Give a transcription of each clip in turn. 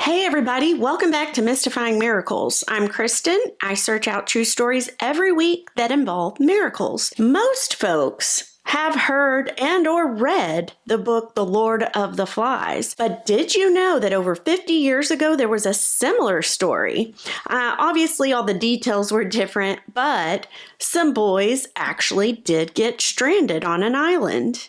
Hey everybody, welcome back to Mystifying Miracles. I'm Kristen. I search out true stories every week that involve miracles. Most folks have heard and or read the book The Lord of the Flies, but did you know that over 50 years ago there was a similar story? Obviously all the details were different, but some boys actually did get stranded on an island.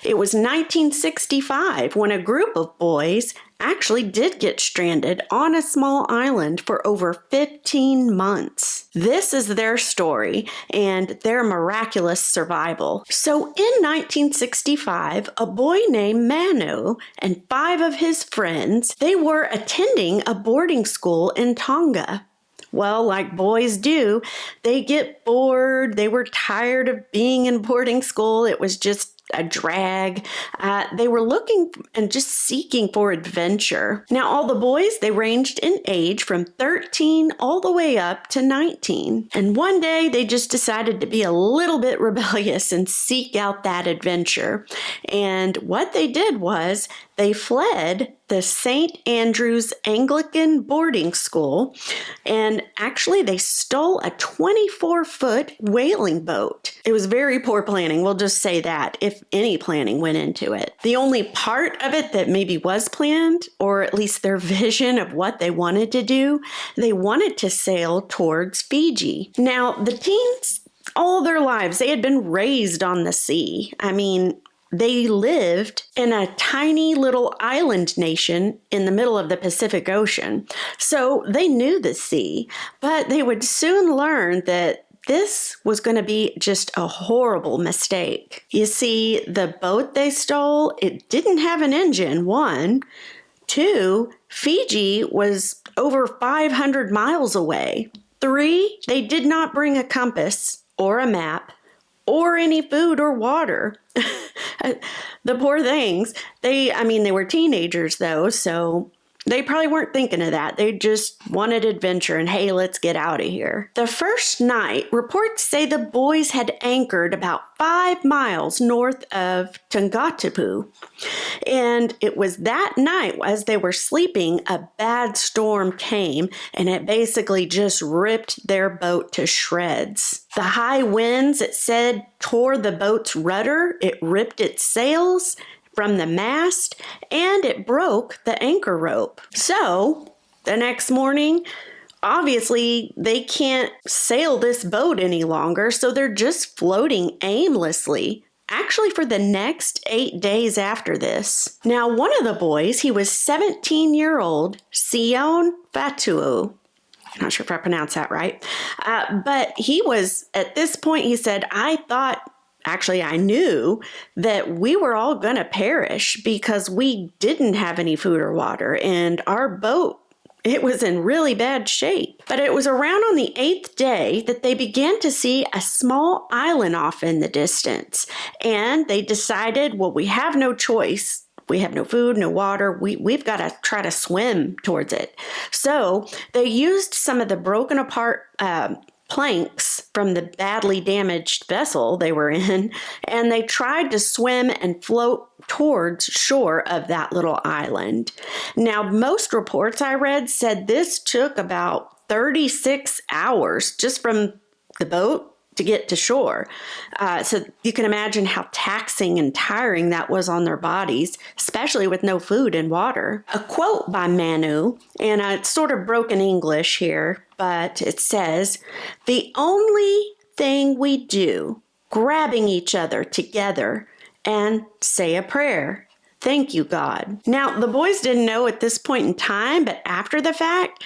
It was 1965 when a group of boys actually did get stranded on a small island for over 15 months. This is their story and their miraculous survival. So in 1965, a boy named Manu and 5 of his friends, they were attending a boarding school in Tonga. Well, like boys do, they get bored. They were tired of being in boarding school. It was just a drag. They were looking and just seeking for adventure. Now, all the boys, they ranged in age from 13 all the way up to 19. And one day, they just decided to be a little bit rebellious and seek out that adventure. And what they did was they fled the St. Andrews Anglican boarding school, and actually they stole a 24-foot whaling boat. It was very poor planning, we'll just say that, if any planning went into it. The only part of it that maybe was planned, or at least their vision of what they wanted to do, they wanted to sail towards Fiji. Now, the teens, all their lives, they had been raised on the sea. They lived in a tiny little island nation in the middle of the Pacific Ocean. So they knew the sea, but they would soon learn that this was going to be just a horrible mistake. You see, the boat they stole, it didn't have an engine, 1. 2, Fiji was over 500 miles away. 3, they did not bring a compass or a map or any food or water. The poor things. They were teenagers though, so they probably weren't thinking of that. They just wanted adventure and, hey, let's get out of here. The first night, reports say the boys had anchored about 5 miles north of Tungatapu. And it was that night, as they were sleeping, a bad storm came and it basically just ripped their boat to shreds. The high winds, it said, tore the boat's rudder, it ripped its sails from the mast, and it broke the anchor rope. So, the next morning, obviously, they can't sail this boat any longer, so they're just floating aimlessly. Actually, for the next 8 days after this. Now, one of the boys, he was 17-year-old Sion Fatuo. I'm not sure if I pronounced that right. But he was, at this point, he said, I knew that we were all going to perish because we didn't have any food or water, and our boat, it was in really bad shape. But it was around on the 8th day that they began to see a small island off in the distance, and they decided, well, we have no choice. We have no food, no water. We've got to try to swim towards it. So they used some of the broken apart planks from the badly damaged vessel they were in, and they tried to swim and float towards shore of that little island. Now, most reports I read said this took about 36 hours just from the boat to get to shore. So you can imagine how taxing and tiring that was on their bodies, especially with no food and water. A quote by Manu, and it's sort of broken English here, but it says, "The only thing we do, grabbing each other together and say a prayer. Thank you, God." Now, the boys didn't know at this point in time, but after the fact,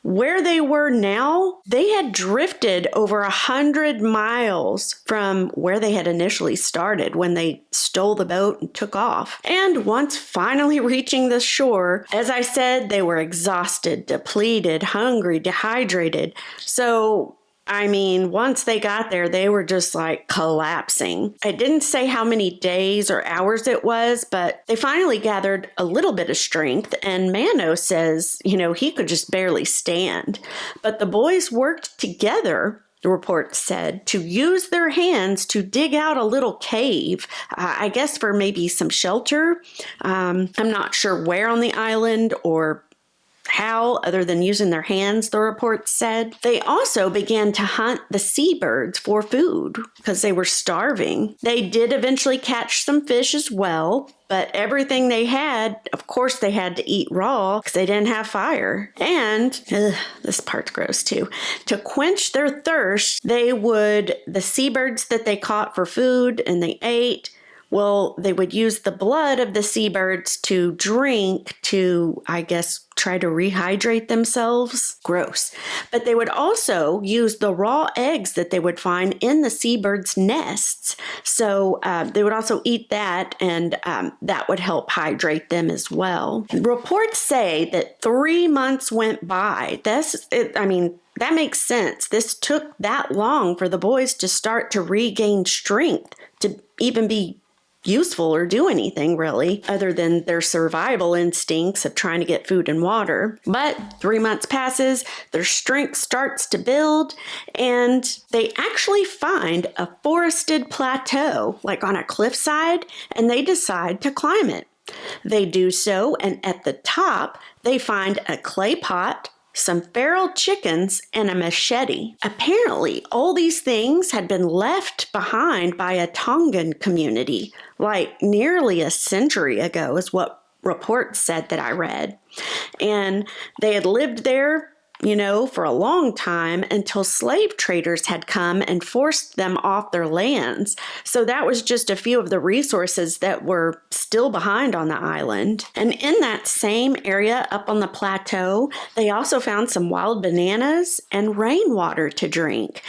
where they were now, they had drifted over 100 miles from where they had initially started when they stole the boat and took off. And once finally reaching the shore, as I said, they were exhausted, depleted, hungry, dehydrated. So I mean, once they got there, they were just like collapsing. It didn't say how many days or hours it was, but they finally gathered a little bit of strength. And Mano says, he could just barely stand. But the boys worked together, the report said, to use their hands to dig out a little cave, I guess for maybe some shelter. I'm not sure where on the island or how, other than using their hands, the report said. They also began to hunt the seabirds for food because they were starving. They did eventually catch some fish as well, but everything they had, of course, they had to eat raw because they didn't have fire. And, this part's gross too, to quench their thirst, the seabirds that they caught for food and they ate, well, they would use the blood of the seabirds to drink to, I guess, try to rehydrate themselves. Gross. But they would also use the raw eggs that they would find in the seabirds' nests. So they would also eat that, and that would help hydrate them as well. Reports say that 3 months went by. That makes sense. This took that long for the boys to start to regain strength to even be useful or do anything really other than their survival instincts of trying to get food and water. But 3 months passes, their strength starts to build, and they actually find a forested plateau like on a cliffside, and they decide to climb it. They do so, and at the top they find a clay pot, some feral chickens, and a machete. Apparently, all these things had been left behind by a Tongan community, like nearly a century ago, is what reports said that I read. And they had lived there, for a long time until slave traders had come and forced them off their lands. So that was just a few of the resources that were still behind on the island. And in that same area up on the plateau, they also found some wild bananas and rainwater to drink.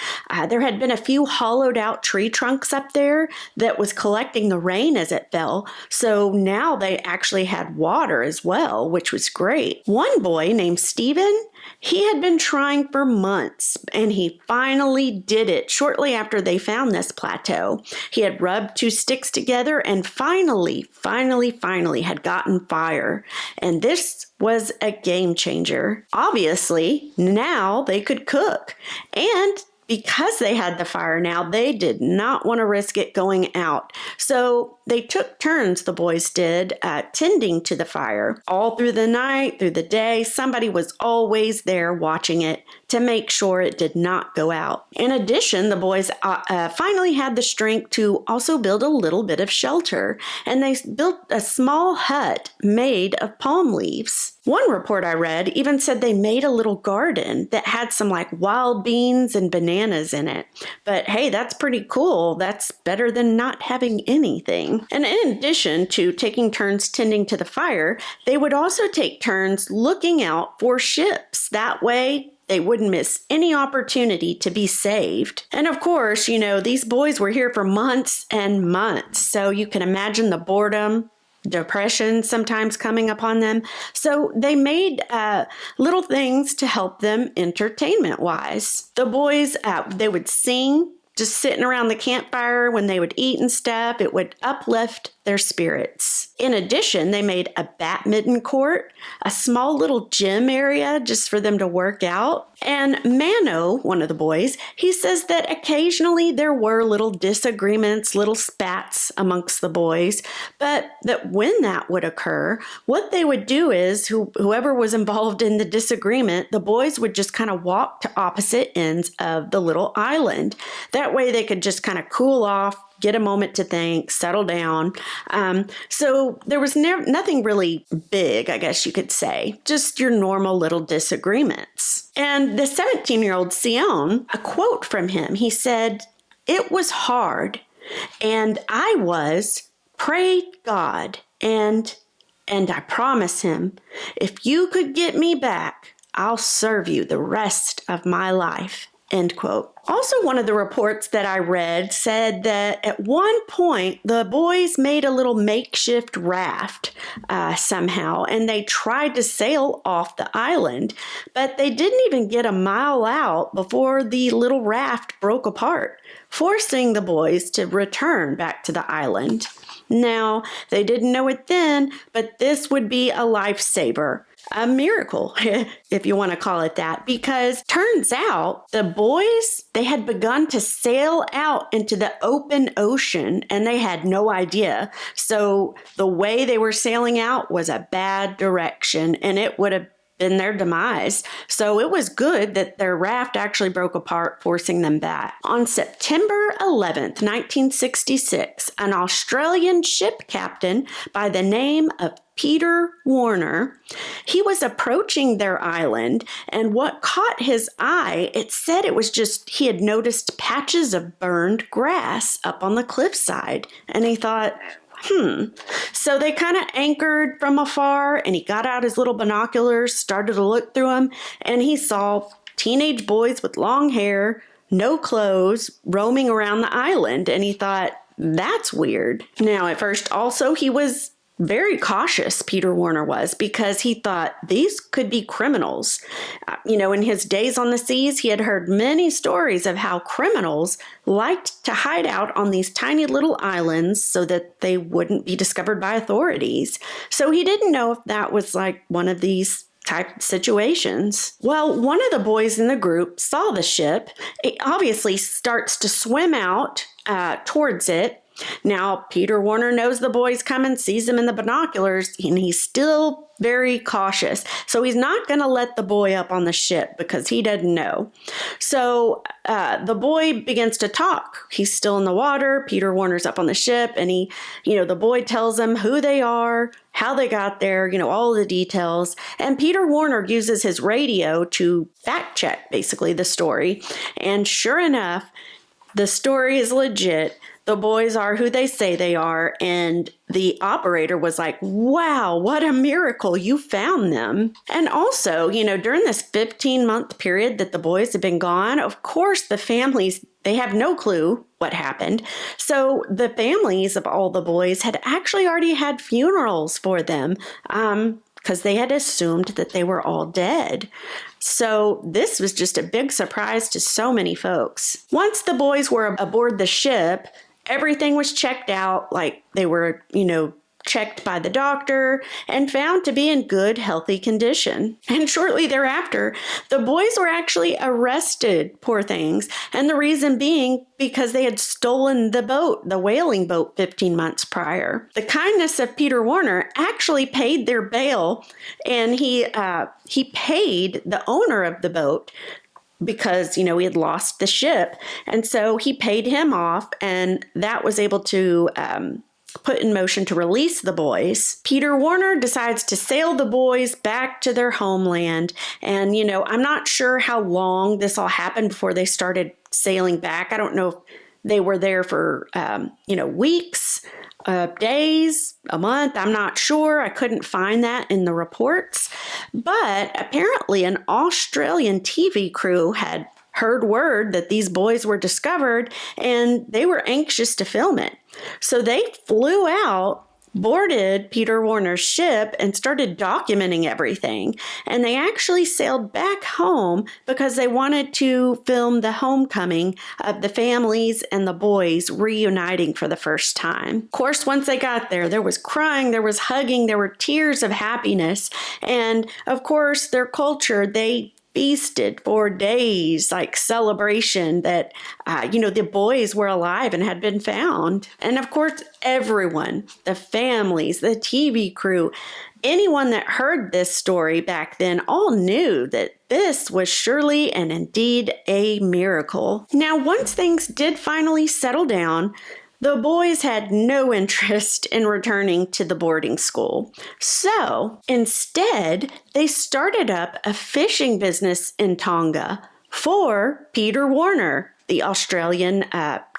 There had been a few hollowed out tree trunks up there that was collecting the rain as it fell. So now they actually had water as well, which was great. One boy named Stephen, he had been trying for months, and he finally did it shortly after they found this plateau. He had rubbed 2 sticks together and finally had gotten fire. And this was a game changer. Obviously, now they could cook. And because they had the fire now, they did not want to risk it going out. So they took turns, the boys did, tending to the fire. All through the night, through the day, somebody was always there watching it to make sure it did not go out. In addition, the boys finally had the strength to also build a little bit of shelter, and they built a small hut made of palm leaves. One report I read even said they made a little garden that had some like wild beans and bananas in it. But hey, that's pretty cool. That's better than not having anything. And in addition to taking turns tending to the fire, they would also take turns looking out for ships. That way, they wouldn't miss any opportunity to be saved. And of course, these boys were here for months and months. So you can imagine the boredom, depression sometimes coming upon them. So they made little things to help them entertainment-wise. The boys, they would sing, just sitting around the campfire when they would eat and stuff. It would uplift their spirits. In addition, they made a badminton court, a small little gym area just for them to work out. And Mano, one of the boys, he says that occasionally there were little disagreements, little spats amongst the boys, but that when that would occur, what they would do is whoever was involved in the disagreement, the boys would just kind of walk to opposite ends of the little island. That way they could just kind of cool off, get a moment to think, settle down. So there was nothing really big, I guess you could say, just your normal little disagreements. And the 17-year-old Sion, a quote from him, he said, "It was hard, and I prayed God, and I promise him, if you could get me back, I'll serve you the rest of my life." End quote. Also, one of the reports that I read said that at one point the boys made a little makeshift raft somehow, and they tried to sail off the island, but they didn't even get a mile out before the little raft broke apart, forcing the boys to return back to the island. Now, they didn't know it then, but this would be a lifesaver. A miracle, if you want to call it that, because turns out the boys, they had begun to sail out into the open ocean and they had no idea. So the way they were sailing out was a bad direction and it would have been their demise. So it was good that their raft actually broke apart, forcing them back. On September 11th, 1966, an Australian ship captain by the name of Peter Warner, he was approaching their island, and what caught his eye, it said it was just he had noticed patches of burned grass up on the cliffside, and he thought, So they kind of anchored from afar, and he got out his little binoculars, started to look through them, and he saw teenage boys with long hair, no clothes, roaming around the island, and he thought, that's weird. Now, at first, also, he was very cautious, Peter Warner was, because he thought these could be criminals. In his days on the seas, he had heard many stories of how criminals liked to hide out on these tiny little islands so that they wouldn't be discovered by authorities. So he didn't know if that was like one of these type situations. Well, one of the boys in the group saw the ship. It obviously starts to swim out towards it. Now, Peter Warner knows the boy's coming, sees him in the binoculars, and he's still very cautious. So he's not going to let the boy up on the ship because he doesn't know. So the boy begins to talk. He's still in the water. Peter Warner's up on the ship, and the boy tells him who they are, how they got there, all the details. And Peter Warner uses his radio to fact check, basically, the story. And sure enough, the story is legit. The boys are who they say they are, and the operator was like, wow, what a miracle, you found them. And also, during this 15-month period that the boys have been gone, of course, the families, they have no clue what happened. So the families of all the boys had actually already had funerals for them, because they had assumed that they were all dead. So this was just a big surprise to so many folks. Once the boys were aboard the ship, everything was checked out, like they were, checked by the doctor and found to be in good, healthy condition. And shortly thereafter, the boys were actually arrested, poor things. And the reason being because they had stolen the boat, the whaling boat, 15 months prior. The kindness of Peter Warner actually paid their bail, and he paid the owner of the boat because, he had lost the ship. And so he paid him off, and that was able to put in motion to release the boys. Peter Warner decides to sail the boys back to their homeland. And, I'm not sure how long this all happened before they started sailing back. I don't know if they were there for, weeks, days, a month. I'm not sure. I couldn't find that in the reports. But apparently an Australian TV crew had heard word that these boys were discovered, and they were anxious to film it. So they flew out, boarded Peter Warner's ship, and started documenting everything. And they actually sailed back home because they wanted to film the homecoming of the families and the boys reuniting for the first time. Of course, once they got there, there was crying, there was hugging, there were tears of happiness. And of course, their culture, they feasted for days, like celebration that, the boys were alive and had been found. And of course, everyone, the families, the TV crew, anyone that heard this story back then all knew that this was surely and indeed a miracle. Now, once things did finally settle down, the boys had no interest in returning to the boarding school. So instead, they started up a fishing business in Tonga for Peter Warner, the Australian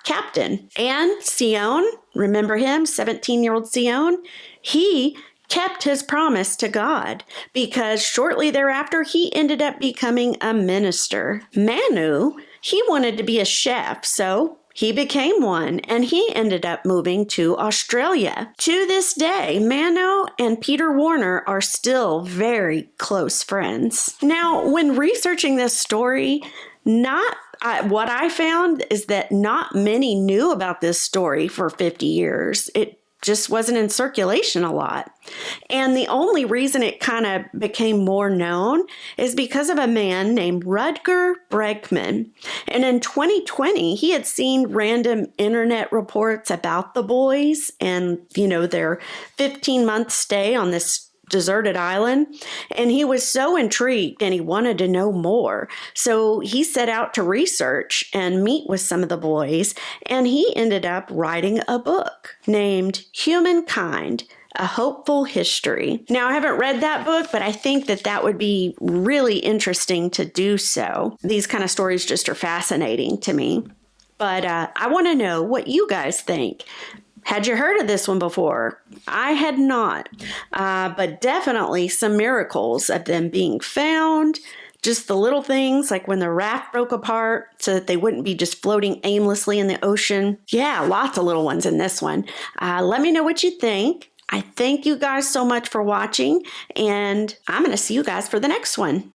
captain. And Sion, remember him, 17-year-old Sion? He kept his promise to God because shortly thereafter, he ended up becoming a minister. Manu, He wanted to be a chef, so he became one, and he ended up moving to Australia. To this day, Mano and Peter Warner are still very close friends. Now, when researching this story, what I found is that not many knew about this story for 50 years. It just wasn't in circulation a lot. And the only reason it kind of became more known is because of a man named Rutger Bregman. And in 2020, he had seen random internet reports about the boys and, their 15-month stay on this deserted island, and he was so intrigued and he wanted to know more. So he set out to research and meet with some of the boys, and he ended up writing a book named Humankind: A Hopeful History. Now, I haven't read that book, but I think that would be really interesting to do so. These kind of stories just are fascinating to me. But I want to know what you guys think. Had you heard of this one before? I had not, but definitely some miracles of them being found. Just the little things like when the raft broke apart so that they wouldn't be just floating aimlessly in the ocean. Yeah, lots of little ones in this one. Let me know what you think. I thank you guys so much for watching, and I'm going to see you guys for the next one.